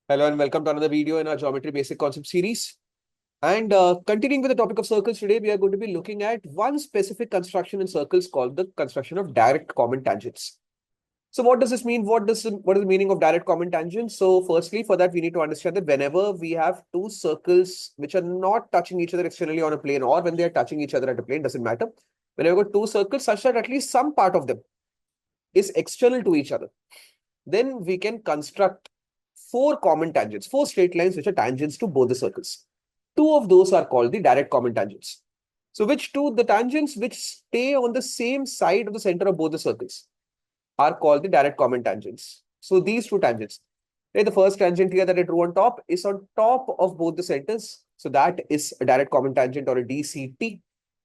Hello and welcome to another video in our Geometry Basic Concept series. And continuing with the topic of circles today, we are going to be looking at one specific construction in circles called the construction of direct common tangents. So what does this mean? What is the meaning of direct common tangents? So firstly, for that, we need to understand that whenever we have two circles which are not touching each other externally on a plane, or when they are touching each other at a plane, doesn't matter. Whenever we got two circles such that at least some part of them is external to each other, then we can construct four common tangents, four straight lines which are tangents to both the circles. Two of those are called the direct common tangents. So which two? The tangents which stay on the same side of the center of both the circles are called the direct common tangents. So these two tangents. Okay, the first tangent here that I drew on top is on top of both the centers. So that is a direct common tangent, or a DCT.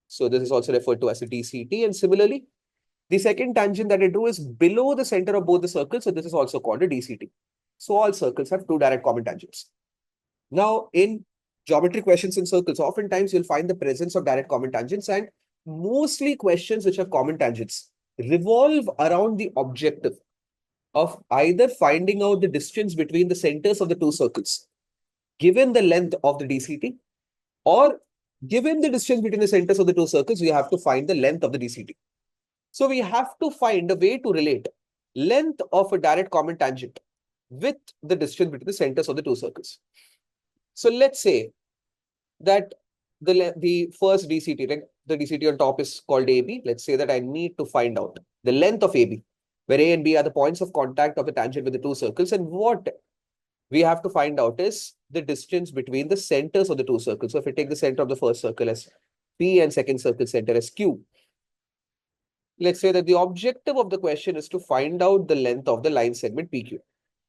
So this is also referred to as a DCT. And similarly, the second tangent that I drew is below the center of both the circles. So this is also called a DCT. So all circles have two direct common tangents. Now, in geometry questions in circles, oftentimes you'll find the presence of direct common tangents, and mostly questions which have common tangents revolve around the objective of either finding out the distance between the centers of the two circles, given the length of the DCT, or given the distance between the centers of the two circles, we have to find the length of the DCT. So we have to find a way to relate length of a direct common tangent with the distance between the centers of the two circles. So let's say that the first DCT, right, the DCT on top is called AB. Let's say that I need to find out the length of AB, where A and B are the points of contact of the tangent with the two circles. And what we have to find out is the distance between the centers of the two circles. So if we take the center of the first circle as P and second circle center as Q, let's say that the objective of the question is to find out the length of the line segment PQ.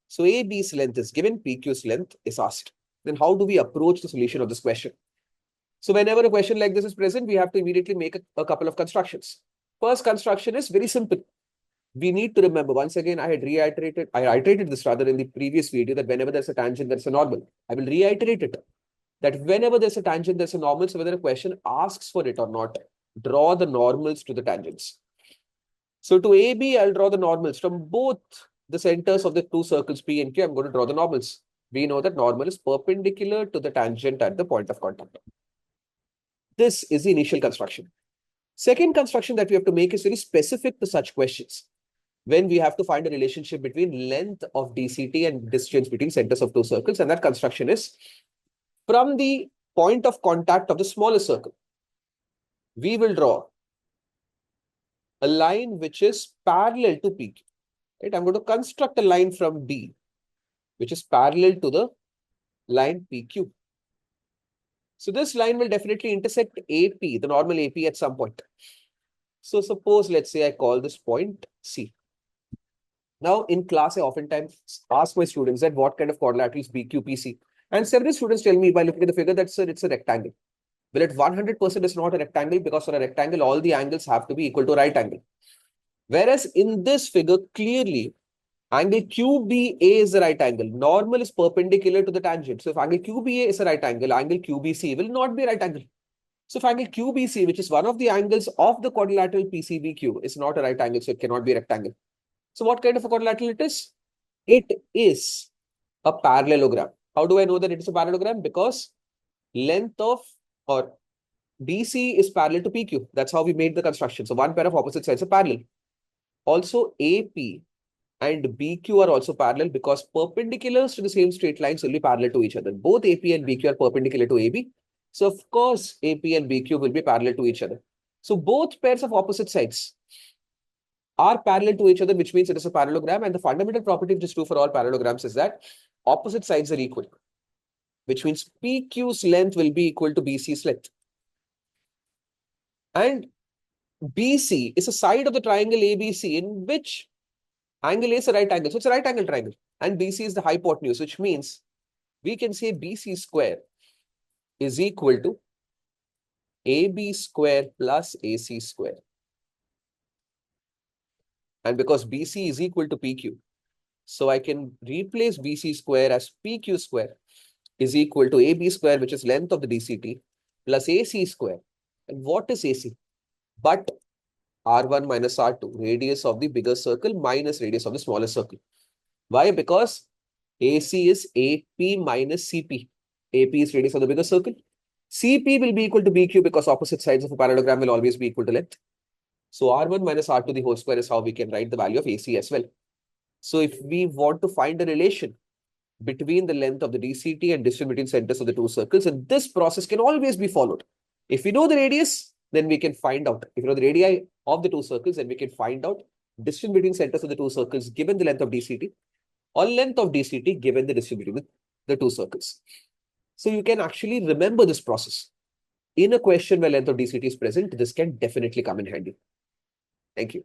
So AB's length is given, PQ's length is asked. Then how do we approach the solution of this question? So whenever a question like this is present, we have to immediately make a couple of constructions. First construction is very simple. We need to remember, once again, I iterated this rather in the previous video, that whenever there's a tangent, there's a normal. I will reiterate it, that whenever there's a tangent, there's a normal. So whether a question asks for it or not, draw the normals to the tangents. So to AB, I'll draw the normals from both the centers of the two circles P and Q. I'm going to draw the normals. We know that normal is perpendicular to the tangent at the point of contact. This is the initial construction. Second construction that we have to make is very specific to such questions, when we have to find a relationship between length of DCT and distance between centers of two circles. And that construction is, from the point of contact of the smaller circle, we will draw a line which is parallel to PQ. Right? I'm going to construct a line from D, which is parallel to the line PQ. So this line will definitely intersect AP, the normal AP, at some point. So suppose, let's say I call this point C. Now in class, I oftentimes ask my students that what kind of quadrilateral is BQPC. And several students tell me by looking at the figure that it's a rectangle. Well, it 100% is not a rectangle, because for a rectangle, all the angles have to be equal to a right angle. Whereas in this figure, clearly, angle QBA is the right angle. Normal is perpendicular to the tangent. So if angle QBA is a right angle, angle QBC will not be a right angle. So if angle QBC, which is one of the angles of the quadrilateral PCBQ, is not a right angle, so it cannot be a rectangle. So what kind of a quadrilateral it is? It is a parallelogram. How do I know that it is a parallelogram? Because length of, or DC is parallel to PQ. That's how we made the construction. So one pair of opposite sides are parallel. Also, AP and BQ are also parallel, because perpendiculars to the same straight lines will be parallel to each other. Both AP and BQ are perpendicular to AB. So of course, AP and BQ will be parallel to each other. So both pairs of opposite sides are parallel to each other, which means it is a parallelogram. And the fundamental property which is true for all parallelograms is that opposite sides are equal, which means PQ's length will be equal to BC's length. And BC is a side of the triangle ABC in which angle A is a right angle. So it's a right angle triangle. And BC is the hypotenuse, which means we can say BC square is equal to AB square plus AC square. And because BC is equal to PQ, so I can replace BC square as PQ square is equal to AB square, which is length of the DCT, plus AC square. And what is AC? But R1 minus R2, radius of the bigger circle minus radius of the smaller circle. Why? Because AC is AP minus CP. AP is radius of the bigger circle. CP will be equal to BQ because opposite sides of a parallelogram will always be equal to length. So R1 minus R2 the whole square is how we can write the value of AC as well. So if we want to find a relation between the length of the DCT and distance between centers of the two circles, and this process can always be followed. If we know the radius, then we can find out. If you know the radii of the two circles, then we can find out distance between centers of the two circles given the length of DCT, or length of DCT given the distance between the two circles. So you can actually remember this process. In a question where length of DCT is present, this can definitely come in handy. Thank you.